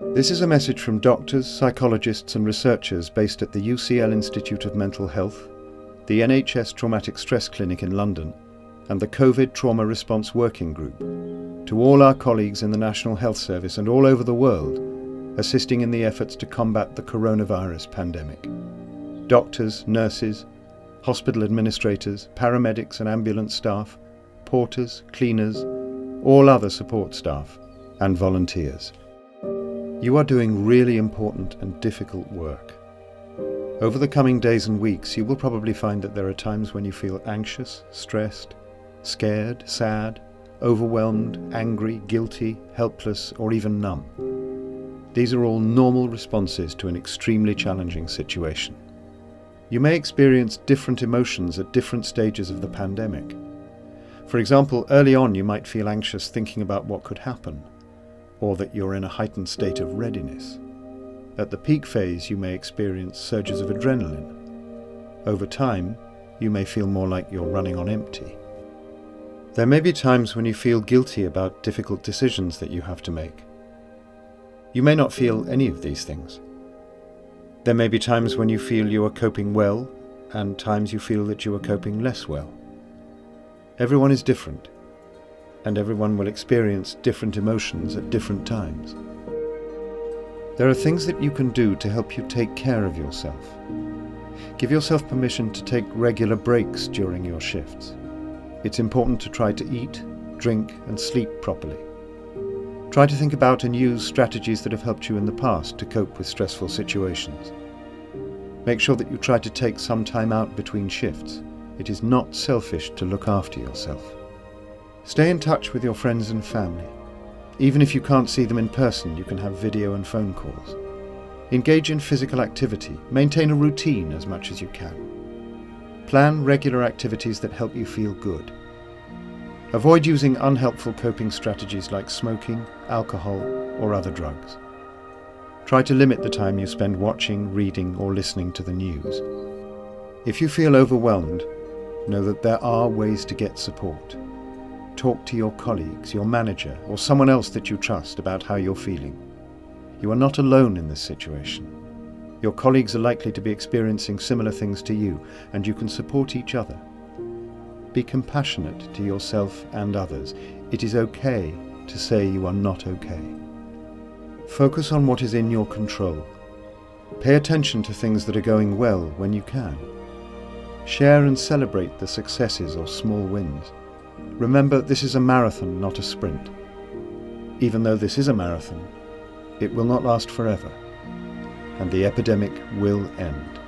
This is a message from doctors, psychologists and researchers based at the UCL Institute of Mental Health, the NHS Traumatic Stress Clinic in London, and the COVID Trauma Response Working Group, to all our colleagues in the National Health Service and all over the world, assisting in the efforts to combat the coronavirus pandemic. Doctors, nurses, hospital administrators, paramedics and ambulance staff, porters, cleaners, all other support staff, and volunteers. You are doing really important and difficult work. Over the coming days and weeks, you will probably find that there are times when you feel anxious, stressed, scared, sad, overwhelmed, angry, guilty, helpless, or even numb. These are all normal responses to an extremely challenging situation. You may experience different emotions at different stages of the pandemic. For example, early on you might feel anxious thinking about what could happen, or that you're in a heightened state of readiness. At the peak phase, you may experience surges of adrenaline. Over time, you may feel more like you're running on empty. There may be times when you feel guilty about difficult decisions that you have to make. You may not feel any of these things. There may be times when you feel you are coping well, and times you feel that you are coping less well. Everyone is different, and everyone will experience different emotions at different times. There are things that you can do to help you take care of yourself. Give yourself permission to take regular breaks during your shifts. It's important to try to eat, drink, and sleep properly. Try to think about and use strategies that have helped you in the past to cope with stressful situations. Make sure that you try to take some time out between shifts. It is not selfish to look after yourself. Stay in touch with your friends and family. Even if you can't see them in person, you can have video and phone calls. Engage in physical activity. Maintain a routine as much as you can. Plan regular activities that help you feel good. Avoid using unhelpful coping strategies like smoking, alcohol, or other drugs. Try to limit the time you spend watching, reading, or listening to the news. If you feel overwhelmed, know that there are ways to get support. Talk to your colleagues, your manager, or someone else that you trust about how you're feeling. You are not alone in this situation. Your colleagues are likely to be experiencing similar things to you, and you can support each other. Be compassionate to yourself and others. It is okay to say you are not okay. Focus on what is in your control. Pay attention to things that are going well when you can. Share and celebrate the successes or small wins. Remember, this is a marathon, not a sprint. Even though this is a marathon, it will not last forever, and the epidemic will end.